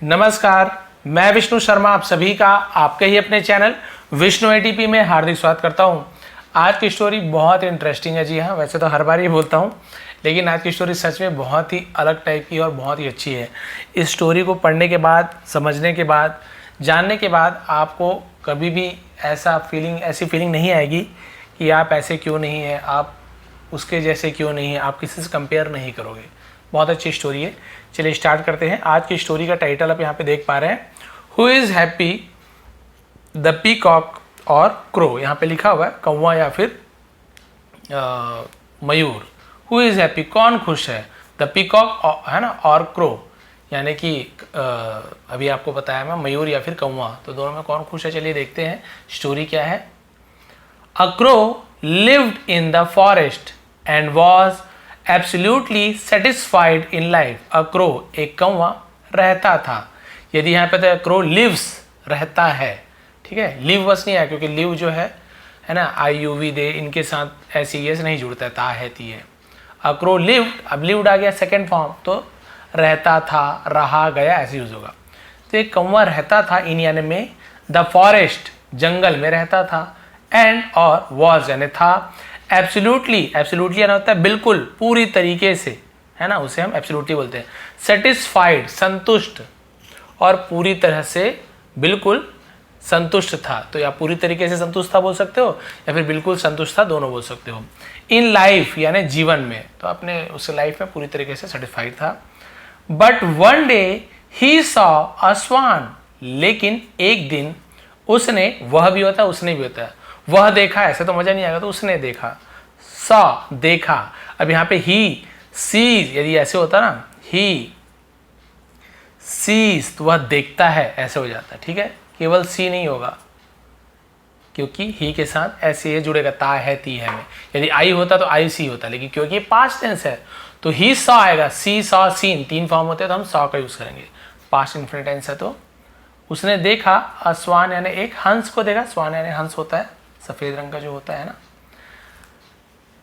नमस्कार, मैं विष्णु शर्मा आप सभी का आपके ही अपने चैनल विष्णु एटीपी में हार्दिक स्वागत करता हूं। आज की स्टोरी बहुत इंटरेस्टिंग है। जी हाँ, वैसे तो हर बार ही बोलता हूं, लेकिन आज की स्टोरी सच में बहुत ही अलग टाइप की और बहुत ही अच्छी है। इस स्टोरी को पढ़ने के बाद, समझने के बाद, जानने के बाद आपको कभी भी ऐसी फीलिंग नहीं आएगी कि आप ऐसे क्यों नहीं हैं, आप उसके जैसे क्यों नहीं हैं, आप किसी से कंपेयर नहीं करोगे। बहुत अच्छी स्टोरी है। चलिए स्टार्ट करते हैं। आज की स्टोरी का टाइटल आप यहाँ पे देख पा रहे हैं, who is happy the peacock और क्रो। यहाँ पे लिखा हुआ है कौवा या फिर मयूर। हु इज़ हैप्पी, कौन खुश है, द पीकॉक है ना, और क्रो यानी कि अभी आपको बताया मैं मयूर या फिर कौवा, तो दोनों में कौन खुश है। चलिए देखते हैं स्टोरी क्या है। A crow lived in the forest and was absolutely satisfied in life. A crow, एक कौवा रहता था। यदि यहाँ पे तो क्रो लिव्स, रहता है, ठीक है। लिव बस नहीं है, क्योंकि लिव जो है ना, IUV दे, इनके साथ SES नहीं जुड़ता है, ता है ती है। अ क्रो लिव्ड, अब लिव्ड आ गया सेकेंड फॉर्म, तो रहता था, रहा गया, ऐसे यूज होगा। तो एक कौवा रहता था इन यानी में, द फॉरेस्ट, जंगल में रहता था, एंड और वॉज यानी था, एब्सोल्युटली, एब्सोल्युटली यानी होता है बिल्कुल, पूरी तरीके से, है ना, उसे हम एब्सोल्युटली बोलते हैं। सेटिस्फाइड, संतुष्ट, और पूरी तरह से बिल्कुल संतुष्ट था। तो या पूरी तरीके से संतुष्ट था बोल सकते हो, या फिर बिल्कुल संतुष्ट था, दोनों बोल सकते हो। इन लाइफ यानी जीवन में, तो अपने उस लाइफ में पूरी तरीके से सेटिस्फाइड था। But one day he saw a swan, लेकिन एक दिन उसने, वह भी होता है, उसने भी होता है, वह देखा, ऐसे तो मजा नहीं आएगा, तो उसने देखा, सॉ देखा। अब यहाँ पे ही सीज, यदि ऐसे होता ना, ही सीज, तो वह देखता है, ऐसे हो जाता है, ठीक है। केवल सी नहीं होगा, क्योंकि ही के साथ ऐसे जुड़ेगा, ता है ती है में। यदि आई होता तो आई सी होता, लेकिन क्योंकि पास्ट टेंस है तो ही सॉ आएगा, सी सॉ सीन, तीन फॉर्म होते हैं, तो हम सॉ का यूज करेंगे। पास्ट इन्फिनिट टेंस है तो उसने देखा, स्वान यानी एक हंस को देखा, स्वान यानी हंस होता है, सफेद रंग का जो होता है ना।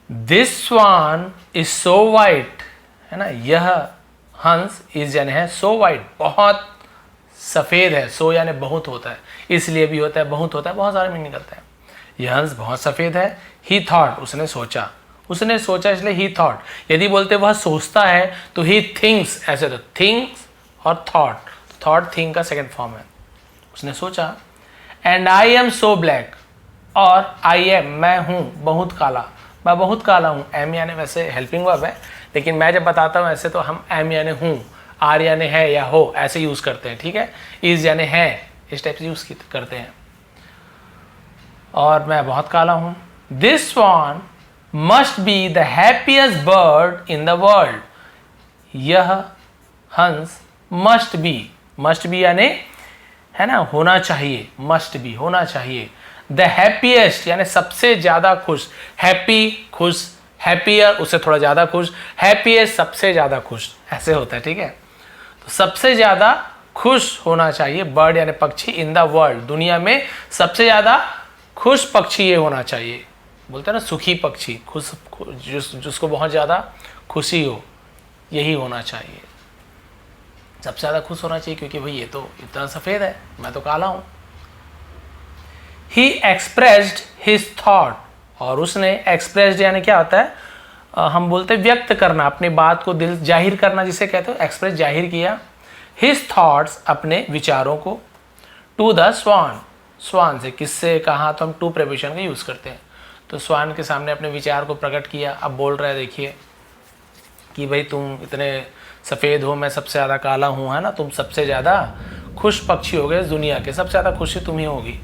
This swan is so white, है ना, यह हंस इज यानी है सो वाइट, बहुत सफेद है। सो यानी बहुत होता है, इसलिए भी होता है, बहुत होता है, बहुत सारे मीनिंग करता है। यह हंस बहुत सफेद है। ही थॉट, उसने सोचा, उसने सोचा, इसलिए ही थॉट। यदि बोलते वह सोचता है तो ही थिंक्स, ऐसे तो थिंक्स और थॉट, थॉट थिंक का सेकेंड फॉर्म है। उसने सोचा, and I am so black, और आई एम, मैं हूँ बहुत काला, मैं बहुत काला हूँ। एम यानी वैसे हेल्पिंग वर्ब है, लेकिन मैं जब बताता हूँ ऐसे तो हम एम यानी हूँ, आर यानी है या हो, ऐसे यूज करते हैं, ठीक है। इज यानी है, इस टाइप से यूज करते हैं। और मैं बहुत काला हूँ। This swan must be the happiest bird in the world, यह हंस मस्ट बी यानी, है ना, होना चाहिए, मस्ट बी होना चाहिए। द हैप्पीएस्ट यानी सबसे ज्यादा खुश, हैप्पी खुश, हैप्पियर उससे थोड़ा ज्यादा खुश, हैप्पीएस्ट सबसे ज्यादा खुश, ऐसे होता है, ठीक है। तो सबसे ज्यादा खुश होना चाहिए, बर्ड यानी पक्षी, इन द वर्ल्ड, दुनिया में सबसे ज्यादा खुश पक्षी ये होना चाहिए। बोलते हैं ना सुखी पक्षी, खुश, जिसको बहुत ज्यादा खुशी हो, यही होना चाहिए, सबसे ज्यादा खुश होना चाहिए, क्योंकि भाई ये तो इतना सफेद है, मैं तो काला हूं। ही एक्सप्रेस्ड हिज थॉट, और उसने, एक्सप्रेस्ड यानी क्या होता है, हम बोलते हैं व्यक्त करना, अपनी बात को दिल जाहिर करना, जिसे कहते हो एक्सप्रेस, जाहिर किया। हिज थॉट्स, अपने विचारों को, टू द स्वान, स्वान से, किससे कहा, तो हम टू प्रीपोजिशन का यूज करते हैं। तो स्वान के सामने अपने विचार को प्रकट किया। अब बोल रहा है, देखिए कि भाई तुम इतने सफ़ेद हो, मैं सबसे ज़्यादा काला हूँ, है ना, तुम सबसे ज़्यादा खुश पक्षी हो गए दुनिया के, सबसे ज़्यादा खुशी तुम ही होगी।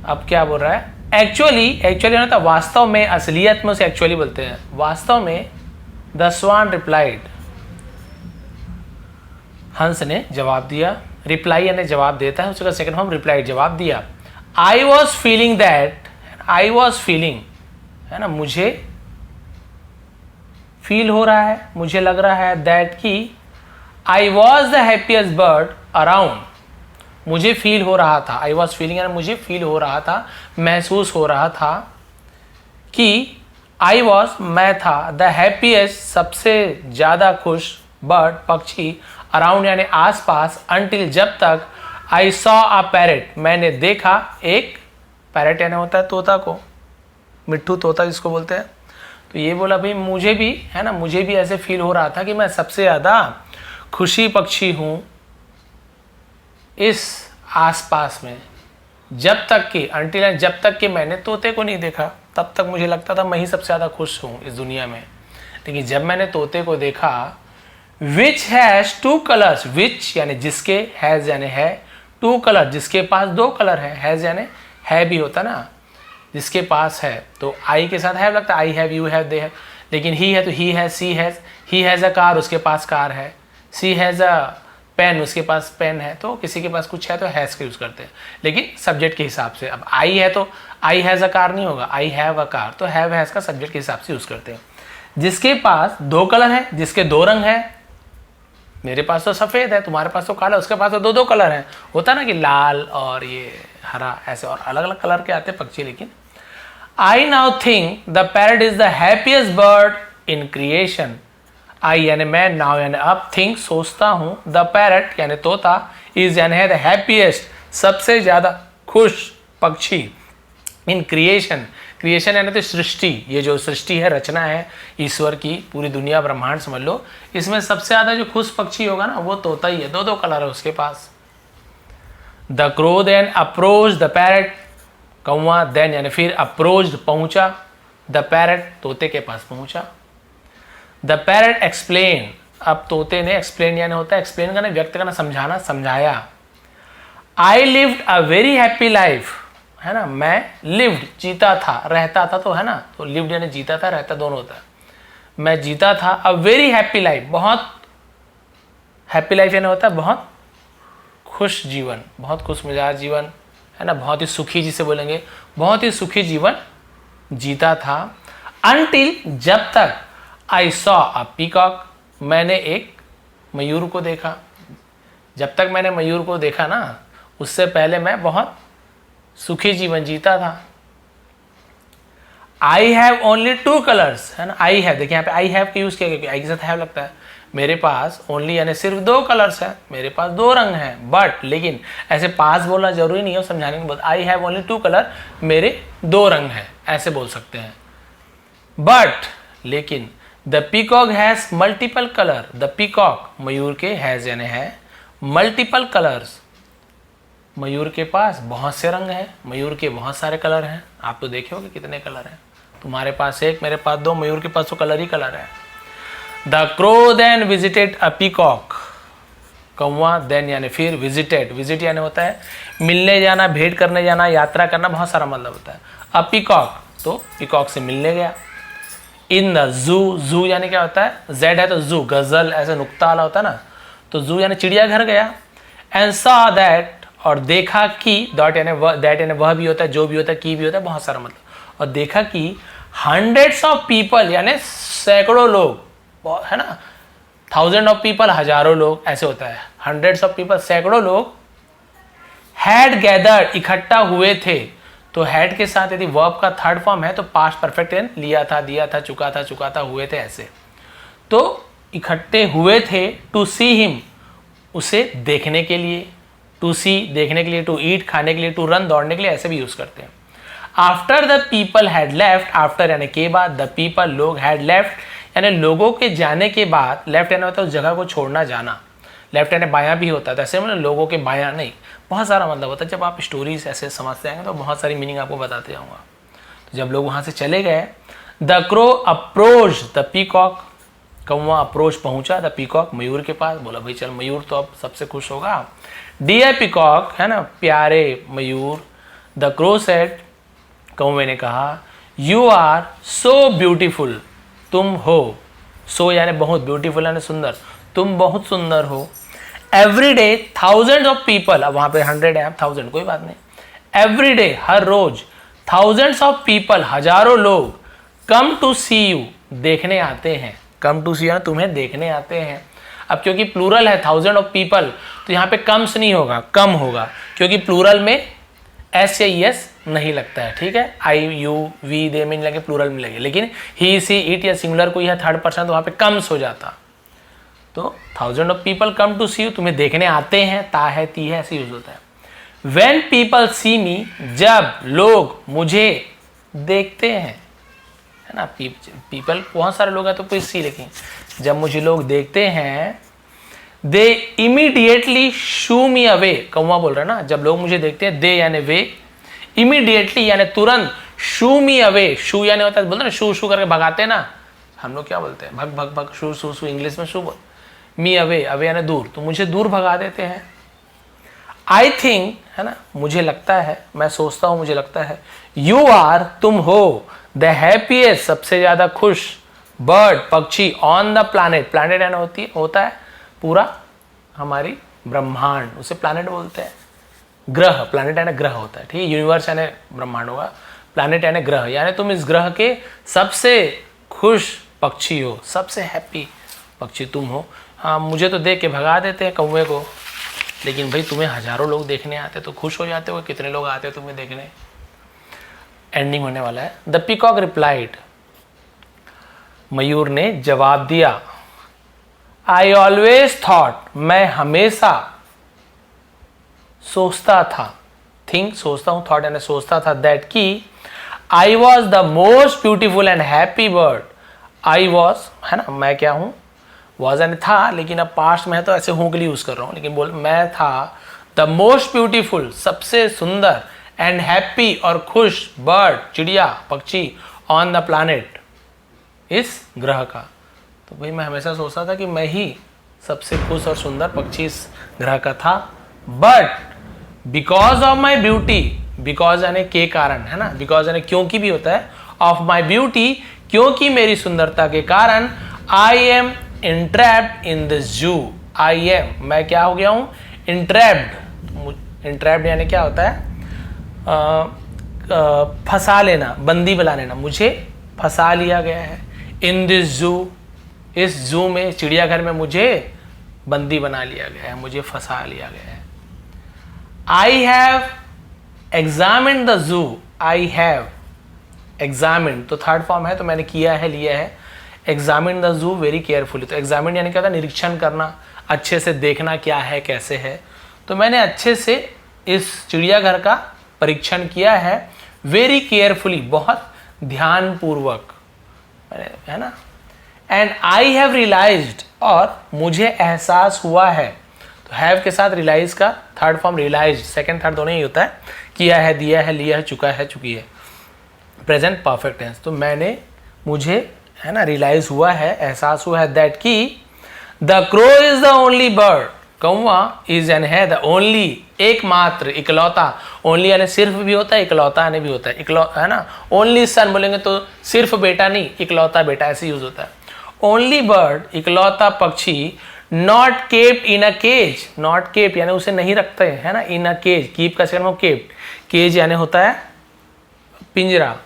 अब क्या बोल रहा है, एक्चुअली होता वास्तव में, असलियत में, उसे एक्चुअली बोलते हैं, वास्तव में। द स्वान रिप्लाइड, हंस ने जवाब दिया। रिप्लाई यानी जवाब देता है, उसका सेकंड फॉर्म रिप्लाइड, जवाब दिया। I was feeling that, I was feeling, है ना, मुझे फील हो रहा है, मुझे लग रहा है, दैट की I was the happiest bird around, मुझे फील हो रहा था, आई वॉज फीलिंग यानी मुझे फील हो रहा था, महसूस हो रहा था कि आई वॉज, मैं था, द हैप्पीएस्ट सबसे ज्यादा खुश, बर्ड पक्षी अराउंड यानी आसपास, अंटिल जब तक, आई सॉ अ पैरेट मैंने देखा एक पैरेट यानी होता है तोता को, मिट्ठू तोता जिसको बोलते हैं। तो ये बोला भाई मुझे भी है ना, मुझे भी ऐसे फील हो रहा था कि मैं सबसे ज़्यादा खुशी पक्षी हूँ इस आसपास में, जब तक कि अंटिल जब तक कि मैंने तोते को नहीं देखा, तब तक मुझे लगता था मैं ही सबसे ज़्यादा खुश हूँ इस दुनिया में। लेकिन जब मैंने तोते को देखा, विच हैज़ टू कलर्स, विच यानी जिसके, हैज़ यानी है, टू कलर जिसके पास दो कलर है, हैज़ यानी है भी होता ना जिसके पास है, तो आई के साथ हैव लगता है, I have, you have, they have. लेकिन ही है तो he has, she has, he has a car उसके पास कार है, सी हैज़ अ पेन उसके पास पेन है, तो किसी के पास कुछ है तो हैज़ का यूज़ करते हैं, लेकिन सब्जेक्ट के हिसाब से। अब आई है तो आई हैज़ अ कार नहीं होगा, आई हैव अ कार, तो हैव हैज़ का सब्जेक्ट के हिसाब से यूज़ करते हैं। जिसके पास दो कलर है, जिसके दो रंग है, मेरे पास तो सफ़ेद है, तुम्हारे पास तो काला, उसके पास तो दो दो कलर हैं। होता ना कि लाल और ये हरा, ऐसे और अलग अलग कलर के आते हैं पक्षी। लेकिन I now think the parrot is the happiest bird in creation. I यानी मैं, नाउ यानी अब, थिंक सोचता हूँ, द पैरट यानी तोता, इज यानी है द हैप्पीएस्ट सबसे ज़्यादा खुश पक्षी इन क्रिएशन। क्रिएशन यानी तो सृष्टि, ये जो सृष्टि है, रचना है ईश्वर की, पूरी दुनिया ब्रह्मांड समझ लो, इसमें सबसे ज़्यादा जो खुश पक्षी होगा ना वो तोता ही है, दो दो कलर है उसके पास। The crow then approach the parrot, कौवा देन यानी फिर, अप्रोच्ड पहुंचा, द पैरट तोते के पास पहुंचा। द पैरट एक्सप्लेन, अब तोते ने एक्सप्लेन यानी होता है एक्सप्लेन करना, व्यक्त करना, समझाना, समझाया। I lived a very happy life, है ना, मैं लिव्ड जीता था, रहता था, तो है ना, तो लिव्ड यानी जीता था, रहता दोनों होता है। मैं जीता था अ वेरी हैप्पी लाइफ, बहुत हैप्पी लाइफ यानी होता है बहुत खुश जीवन, बहुत खुश मिजाज जीवन, है ना, बहुत ही सुखी जिसे बोलेंगे, बहुत ही सुखी जीवन जीता था। अनटिल जब तक, आई सॉ अ पीकॉक मैंने एक मयूर को देखा। जब तक मैंने मयूर को देखा ना, उससे पहले मैं बहुत सुखी जीवन जीता था। आई हैव ओनली टू कलर्स, है ना, आई हैव, देखिए यहाँ पे आई हैव का यूज किया गया, आई के साथ हैव लगता है। मेरे पास ओनली यानी सिर्फ दो कलर्स हैं, मेरे पास दो रंग हैं, बट लेकिन ऐसे पास बोलना जरूरी नहीं है, समझाने के बाद I have only two colour, मेरे दो रंग हैं, ऐसे बोल सकते हैं। बट लेकिन the peacock has multiple colour, the peacock मयूर के, हैज यानी है, मल्टीपल कलर्स मयूर के पास बहुत से रंग हैं, मयूर के बहुत सारे कलर हैं। आप तो देखे होगे कितने कलर हैं, तुम्हारे पास एक, मेरे पास दो, मयूर के पास तो कलर ही कलर है। The crow then visited a peacock, कौवा देन यानी फिर, विजिटेड, विजिट यानी होता है मिलने जाना, भेंट करने जाना, यात्रा करना, बहुत सारा मतलब होता है। अ पीकॉक तो पीकॉक से मिलने गया। इन द जू, जू यानी क्या होता है, जेड है तो जू, गजल ऐसे नुक्ता वाला होता है ना, तो जू यानी चिड़ियाघर गया। एंड सॉ दैट, और देखा कि, डॉट यानी वह, दैट यानी वह भी होता है, जो भी होता है, की भी होता है, बहुत सारा मतलब। और देखा कि हंड्रेड्स ऑफ पीपल यानी सैकड़ों लोग, है ना, थाउजेंड ऑफ पीपल हजारों लोग, ऐसे होता है, हंड्रेड्स ऑफ पीपल सैकड़ों लोग, हैड गैदर्ड इकट्ठा हुए थे। तो हैड के साथ यदि वर्ब का थर्ड फॉर्म है तो पास्ट परफेक्ट टेंस, लिया था, दिया था, चुका था, हुए थे, ऐसे। तो इकट्ठे हुए थे, टू सी हिम उसे देखने के लिए, टू सी देखने के लिए, टू ईट खाने के लिए, टू रन दौड़ने के लिए, ऐसे भी यूज करते हैं। After the people had left, after यानी के बाद, द पीपल लोग, हैड लेफ्ट यानी लोगों के जाने के बाद, लेफ्ट यानी होता है उस जगह को छोड़ना, जाना, लेफ्ट यानी बायां भी होता है, ऐसे मतलब लोगों के बायां नहीं, बहुत सारा मतलब होता है। जब आप स्टोरीज ऐसे समझते आएंगे तो बहुत सारी मीनिंग आपको बताते जाऊंगा। तो जब लोग वहां से चले गए, the crow approach the peacock, कौवा अप्रोच पहुंचा, द पीकॉक मयूर के पास, बोला भाई चल मयूर तो अब सबसे खुश होगा। डियर पीकॉक, है ना, प्यारे मयूर। द क्रो सेड, कौवे ने कहा, यू आर सो ब्यूटीफुल, तुम हो, सो यानी बहुत, ब्यूटीफुल यानी सुंदर, तुम बहुत सुंदर हो। Every day thousand of people, अब वहां पे 100 है, अब 1000 कोई बात नहीं। एवरी डे हर रोज, थाउजेंड्स ऑफ पीपल हजारों लोग, कम टू सी यू देखने आते हैं, कम टू सी तुम्हें देखने आते हैं। अब क्योंकि प्लूरल है, थाउजेंड ऑफ पीपल, तो यहाँ पे कम्स नहीं होगा, कम होगा, क्योंकि प्लूरल में एस या एस नहीं लगता है, ठीक है, आई यू वी दे में नहीं लगे, प्लूरल में लगे। लेकिन ही सी इट या सिंगुलर कोई है थर्ड पर्सन, तो वहाँ पे कम्स हो जाता। तो thousand of people come to see you, तुम्हें देखने आते हैं, ता है ती है ऐसे यूज होता है। When people see me, जब लोग मुझे देखते हैं, है ना, पीपल बहुत सारे लोग हैं तो कोई सी लिखें, जब मुझे लोग देखते हैं, दे इमीडिएटली शू मी अवे, कौवा बोल रहा है ना, जब लोग मुझे देखते हैं, दे यानी वे, इमीडिएटली यानी तुरंत, शू मी अवे, शू यानी होता है बोलते ना शू शू करके भगाते हैं ना, हम लोग क्या बोलते हैं, भग भग भग, शू शू शू, इंग्लिश में शू बोल, मी अवे, अवे यानी दूर, तो मुझे दूर भगा देते हैं। आई थिंक, है ना, मुझे लगता है, मैं सोचता हूं, मुझे लगता है, यू आर, तुम हो, द हैप्पीएस्ट, सबसे ज्यादा खुश, बर्ड, पक्षी, ऑन द प्लैनेट, प्लैनेट यानी होता है पूरा हमारी ब्रह्मांड, उसे प्लैनेट बोलते हैं। ग्रह, प्लैनेट यानी ग्रह होता है, ठीक है, यूनिवर्स यानी ब्रह्मांड होगा, प्लैनेट यानी ग्रह, यानी तुम इस ग्रह के सबसे खुश पक्षी हो, सबसे हैप्पी पक्षी तुम हो। हाँ, मुझे तो देख के भगा देते हैं कौवे को, लेकिन भाई तुम्हें हजारों लोग देखने आते तो खुश हो जाते हो, कितने लोग आते हैं तुम्हें देखने। एंडिंग होने वाला है। द पीकॉक रिप्लाइड, मयूर ने जवाब दिया, आई ऑलवेज थॉट, मैं हमेशा सोचता था, थिंक सोचता हूं, थॉट यानी सोचता था, दैट की I was the most beautiful and happy bird, I was, है ना, मैं क्या हूं, वॉज यानी था, लेकिन अब पास्ट में है तो ऐसे हूं के लिए यूज कर रहा हूं, लेकिन बोल मैं था द मोस्ट ब्यूटीफुल, सबसे सुंदर, एंड हैप्पी और खुश, बर्ड चिड़िया पक्षी, ऑन द प्लैनेट, इस ग्रह का। तो भाई मैं हमेशा सोचता था कि मैं ही सबसे खुश और सुंदर पक्षी इस ग्रह का था, but because of my beauty, because यानी के कारण, है ना, बिकॉज यानी क्योंकि भी होता है, ऑफ माई ब्यूटी, क्योंकि मेरी सुंदरता के कारण, आई एम इंट्रैप्ड इन दिस जू, आई एम, मैं क्या हो गया हूं, इंट्रैप्ड, इंट्रैप्ड यानी क्या होता है, फंसा लेना, बंदी बना लेना, मुझे फंसा लिया गया है, इन दिस जू, इस जू में, चिड़ियाघर में मुझे बंदी बना लिया गया है, मुझे फंसा लिया गया है। I have examined the zoo, I have examined, तो थर्ड फॉर्म है तो मैंने किया है, लिया है, examine the zoo very carefully, तो एग्जामिन यानी क्या होता है, निरीक्षण करना, अच्छे से देखना क्या है कैसे है, तो मैंने अच्छे से इस चिड़ियाघर का परीक्षण किया है, वेरी केयरफुली, बहुत ध्यानपूर्वक, है ना, एंड आई हैव रियलाइज्ड, और मुझे एहसास हुआ है, तो हैव के साथ रियलाइज का third form realised, second third दोनों ही होता है, किया है, दिया है, लिया है, चुका है, चुकी है, प्रेजेंट परफेक्ट टेंस, तो मैंने, मुझे, है ना, रियलाइज हुआ है, एहसास हुआ है, दैट की the crow is the only bird, कौवा इज एन है द ओनली, एकमात्र, इकलौता, ओनली यानी सिर्फ भी होता है, इकलौता यानी भी होता है, है ना, ओनली सन बोलेंगे तो सिर्फ बेटा नहीं, इकलौता बेटा ऐसे यूज होता है, ओनली बर्ड, इकलौता पक्षी, not kept in a cage, not kept यानी उसे नहीं रखते, है ना, इन अ केज, कीप का सेकंड फॉर्म केप्ड, केज यानी होता है पिंजरा,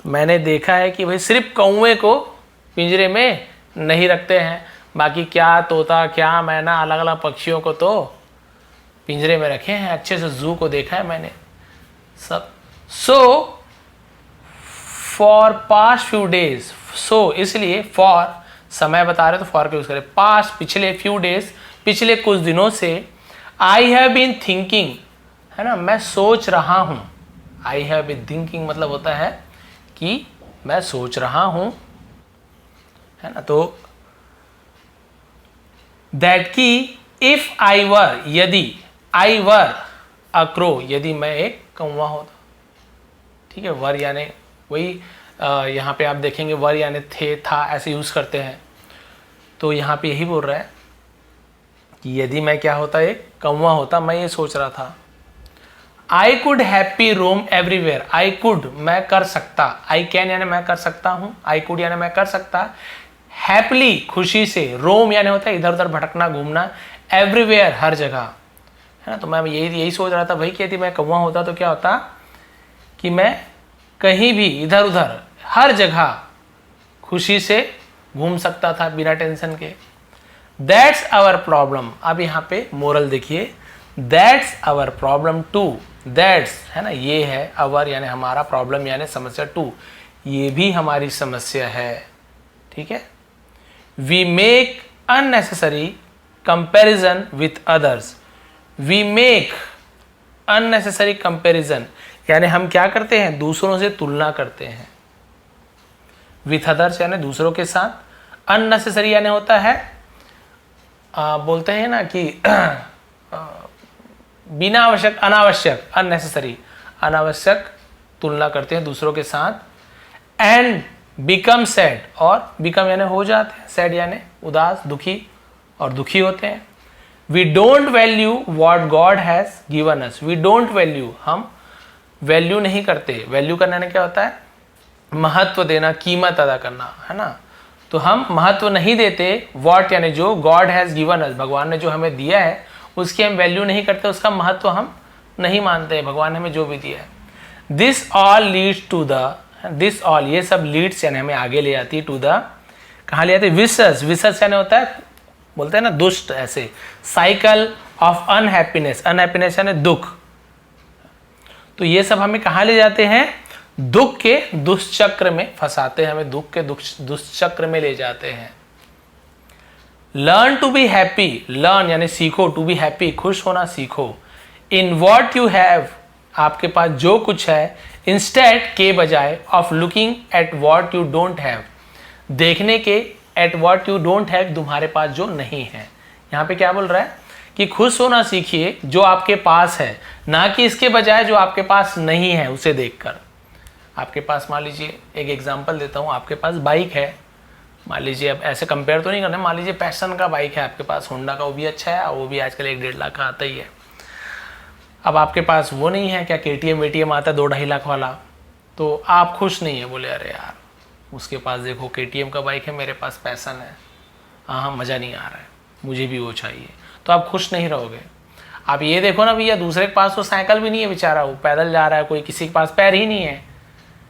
मैंने देखा है कि भाई सिर्फ कौवे को पिंजरे में नहीं रखते हैं, बाकी क्या तोता, क्या मैना, अलग अलग पक्षियों को तो पिंजरे में रखे हैं, अच्छे से जू को देखा है मैंने सब। So for past few days, so इसलिए, फॉर समय बता रहे तो फॉर का यूज करें, पास्ट पिछले, फ्यू डेज पिछले कुछ दिनों से, आई हैव बीन थिंकिंग, है ना, मैं सोच रहा हूं, आई हैव बीन थिंकिंग मतलब होता है कि मैं सोच रहा हूं, है ना, तो दैट की इफ आई वर, यदि आई वर अ क्रो, यदि मैं एक कौवा होता, ठीक है, वर यानी वही, यहाँ पे आप देखेंगे वर यानी थे, था ऐसे यूज करते हैं, तो यहाँ पे यही बोल रहा है कि यदि मैं क्या होता, एक कौवा होता, मैं ये सोच रहा था, I could happy roam everywhere, I could मैं कर सकता, आई कैन यानी मैं कर सकता हूँ, आई कुड यानी मैं कर सकता, हैप्पीली खुशी से, रोम यानी होता है इधर उधर भटकना घूमना, एवरीवेयर हर जगह, है ना, तो मैं यही सोच रहा था भाई कि यदि मैं कौवा होता तो क्या होता कि मैं कहीं भी इधर उधर हर जगह खुशी से घूम सकता था बिना टेंशन के। दैट्स आवर प्रॉब्लम, अब यहाँ पे मोरल देखिए, that's our problem too, that's है ना, ये है, आवर यानी हमारा, प्रॉब्लम यानी समस्या, टू ये भी हमारी समस्या है, ठीक है, we make unnecessary comparison with others. We make unnecessary comparison, यानी हम क्या करते हैं, दूसरों से तुलना करते हैं. with others यानी दूसरों के साथ. unnecessary यानी होता है बोलते हैं ना कि बिना आवश्यक, अनावश्यक, unnecessary, अनावश्यक तुलना करते हैं दूसरों के साथ. एंड बिकम सैड, और बिकम यानी हो जाते हैं, सैड यानी उदास, दुखी, और दुखी होते हैं. We don't value what God has given us. We don't value, हम वैल्यू नहीं करते. वैल्यू करने में क्या होता है, महत्व देना, कीमत अदा करना, है ना. तो हम महत्व नहीं देते वॉट यानी जो, गॉड हैज गिवन अस, भगवान ने जो हमें दिया है उसकी हम वैल्यू नहीं करते, उसका महत्व हम नहीं मानते. भगवान ने हमें जो भी दिया है. This all leads to the, this all ये सब लीड्स यानी हमें आगे ले जाती है, टू द कहाँ ले जाती है, विसस. विसस यानी होता है, बोलते हैं ना दुष्ट, ऐसे साइकिल ऑफ अनहैप्पीनेस. अनहैप्पीनेस यानी दुख. तो ये सब हमें कहाँ ले जाते हैं, दुख के दुष्चक्र में फंसाते हैं, हमें दुख के दुष्चक्र में ले जाते हैं. Learn to be happy. Learn यानी सीखो, टू बी हैप्पी खुश होना सीखो. इन वॉट यू हैव, आपके पास जो कुछ है, इंस्टेड के बजाय, of looking at what you don't have, देखने के at what you don't have, तुम्हारे पास जो नहीं है. यहाँ पे क्या बोल रहा है कि खुश होना सीखिए जो आपके पास है, ना कि इसके बजाय जो आपके पास नहीं है उसे देखकर. आपके पास मान लीजिए, एक एग्जांपल देता हूँ, आपके पास बाइक है, मान लीजिए, अब ऐसे कंपेयर तो नहीं करना, मान लीजिए पैशन का बाइक है आपके पास, होंडा का, वो भी अच्छा है, वो भी आजकल 1-1.5 लाख का आता ही है. अब आपके पास वो नहीं है, क्या KTM वेटीएम आता है 2-2.5 लाख वाला, तो आप खुश नहीं है, बोले अरे यार उसके पास देखो KTM का बाइक है, मेरे पास पैशन है, हाँ मज़ा नहीं आ रहा है, मुझे भी वो चाहिए, तो आप खुश नहीं रहोगे. आप ये देखो ना भैया, दूसरे के पास तो साइकिल भी नहीं है बेचारा, वो पैदल जा रहा है, कोई किसी के पास पैर ही नहीं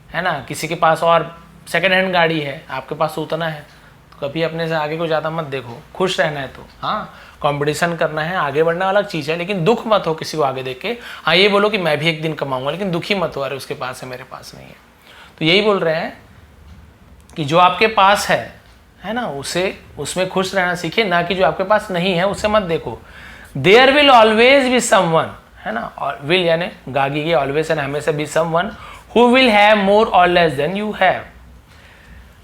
है ना, किसी के पास और सेकेंड हैंड गाड़ी है, आपके पास तो उतना है. तो कभी अपने से आगे को ज़्यादा मत देखो, खुश रहना है तो हाँ, कंपटीशन करना है, आगे बढ़ना अलग चीज़ है, लेकिन दुख मत हो किसी को आगे देख के. हाँ ये बोलो कि मैं भी एक दिन कमाऊंगा, लेकिन दुखी मत हो, अरे उसके पास है मेरे पास नहीं है. तो यही बोल रहे हैं कि जो आपके पास है ना, उसे, उसमें खुश रहना सीखिए, ना कि जो आपके पास नहीं है उसे मत देखो. There will always be someone, है ना, और विल यानी गागी के, ऑलवेज यानी हमेशा, be someone who will have more और लेस देन यू हैव.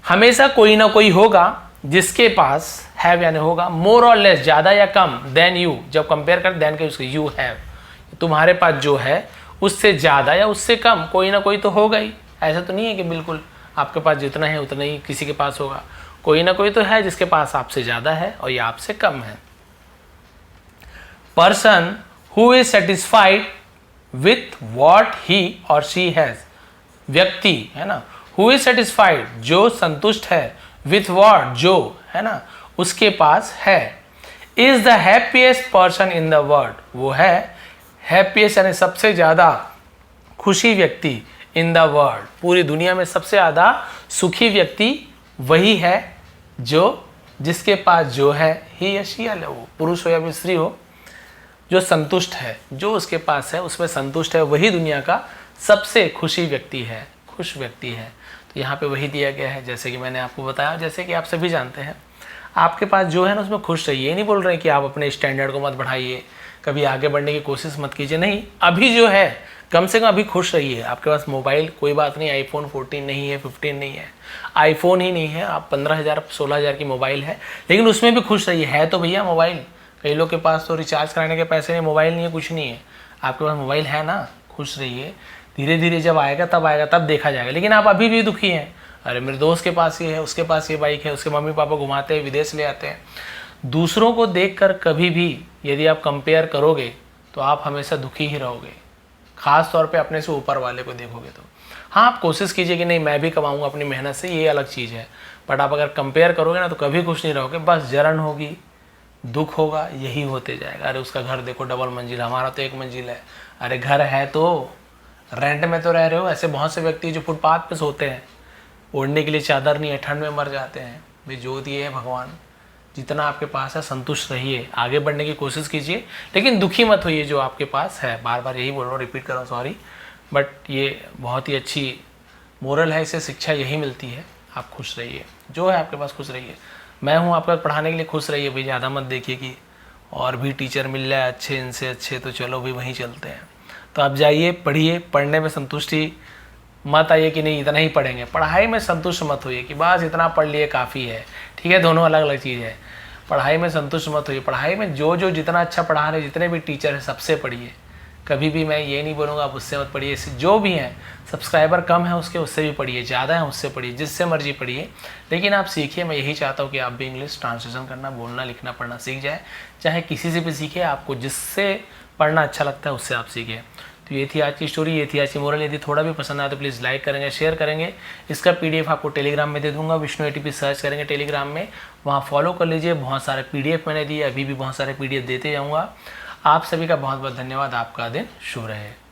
हमेशा कोई ना कोई होगा जिसके पास, हैव यानी होगा, मोर और लेस ज़्यादा या कम, देन यू जब कंपेयर कर देन के उसके, यू हैव तुम्हारे पास जो है उससे ज़्यादा या उससे कम कोई ना कोई तो होगा ही. ऐसा तो नहीं है कि बिल्कुल आपके पास जितना है उतना ही किसी के पास होगा, कोई ना कोई तो है जिसके पास आपसे ज़्यादा है और या आपसे कम है. Person who is satisfied with what he और शी हैज़. व्यक्ति, है ना, हु इज सेटिस्फाइड जो संतुष्ट है, विथ वॉट जो, है ना, उसके पास है. Is the happiest person in the world, वो है हैप्पीएस्ट यानी सबसे ज़्यादा खुशी व्यक्ति, इन द वर्ल्ड पूरी दुनिया में सबसे ज़्यादा सुखी व्यक्ति वही है जो, जिसके पास जो है, ही या शी, वो पुरुष हो या फिर स्त्री हो, जो संतुष्ट है, जो उसके पास है उसमें संतुष्ट है, वही दुनिया का सबसे खुशी व्यक्ति है, खुश व्यक्ति है. तो यहाँ पे वही दिया गया है, जैसे कि मैंने आपको बताया, जैसे कि आप सभी जानते हैं, आपके पास जो है ना उसमें खुश रहिए. नहीं बोल रहे कि आप अपने स्टैंडर्ड को मत बढ़ाइए, कभी आगे बढ़ने की कोशिश मत कीजिए, नहीं, अभी जो है कम से कम अभी खुश रहिए. आपके पास मोबाइल, कोई बात नहीं, आईफोन 14 नहीं है, 15 नहीं है, आईफोन ही नहीं है, आप 15,000 16,000 की मोबाइल है, लेकिन उसमें भी खुश रहिए. है तो भैया मोबाइल, कई लोग के पास तो रिचार्ज कराने के पैसे नहीं, मोबाइल नहीं है, कुछ नहीं है, आपके पास मोबाइल है ना, खुश रहिए. धीरे धीरे जब आएगा तब देखा जाएगा. लेकिन आप अभी भी दुखी हैं, अरे मेरे दोस्त के पास ये है, उसके पास ये बाइक है, उसके मम्मी पापा घुमाते हैं, विदेश ले आते हैं. दूसरों को देखकर कभी भी यदि आप कंपेयर करोगे तो आप हमेशा दुखी ही रहोगे, खास तौर पे अपने से ऊपर वाले को देखोगे तो. हाँ आप कोशिश कीजिए कि नहीं मैं भी कमाऊंगा अपनी मेहनत से, ये अलग चीज़ है, बट आप अगर कंपेयर करोगे ना तो कभी खुश नहीं रहोगे, बस जलन होगी, दुख होगा, यही होते जाएगा. अरे उसका घर देखो डबल मंजिल, हमारा तो 1 मंजिल है. अरे घर है तो रेंट में तो रह रहे हो. ऐसे बहुत से व्यक्ति जो फुटपाथ पे सोते हैं, ओढ़ने के लिए चादर नहीं है, ठंड में मर जाते हैं. भाई जो दिए है भगवान, जितना आपके पास है संतुष्ट रहिए, आगे बढ़ने की कोशिश कीजिए, लेकिन दुखी मत होइए जो आपके पास है. बार बार यही बोल रहा हूँ, रिपीट कर रहा हूँ, सॉरी, बट ये बहुत ही अच्छी मोरल है, इससे शिक्षा यही मिलती है, आप खुश रहिए, जो है आपके पास खुश रहिए. मैं हूँ आपका पढ़ाने के लिए, खुश रहिए भाई, ज़्यादा मत देखिए कि और भी टीचर मिल जाए अच्छे, इनसे अच्छे, तो चलो भाई वहीं चलते हैं। तो आप जाइए, पढ़िए, पढ़ने में संतुष्टि मत आइए कि नहीं इतना ही पढ़ेंगे, पढ़ाई में संतुष्ट मत होइए कि बस इतना पढ़ लिए काफ़ी है। ठीक है, दोनों अलग अलग चीज़ है। पढ़ाई में संतुष्ट मत होइए, पढ़ाई में जो जितना अच्छा पढ़ा रहे, जितने भी टीचर हैं सबसे पढ़िए। कभी भी मैं ये नहीं बोलूँगा आप उससे मत पढ़िए, जो भी हैं, सब्सक्राइबर कम है उससे भी पढ़िए, ज़्यादा है उससे पढ़िए, जिससे मर्जी पढ़िए, लेकिन आप सीखिए। मैं यही चाहता हूँ कि आप भी इंग्लिश ट्रांसलेशन करना, बोलना, लिखना, पढ़ना सीख जाए, चाहे किसी से भी सीखे, आपको जिससे पढ़ना अच्छा लगता है उससे आप सीखें। तो ये थी आज की स्टोरी, ये थी आज की मोरल। यदि थोड़ा भी पसंद आया तो प्लीज़ लाइक करेंगे, शेयर करेंगे। इसका PDF आपको टेलीग्राम में दे दूंगा, विष्णु ATP सर्च करेंगे टेलीग्राम में, वहाँ फॉलो कर लीजिए। बहुत सारे PDF मैंने दिए, अभी भी बहुत सारे PDF देते जाऊँगा। आप सभी का बहुत बहुत धन्यवाद। आपका दिन शुभ रहे।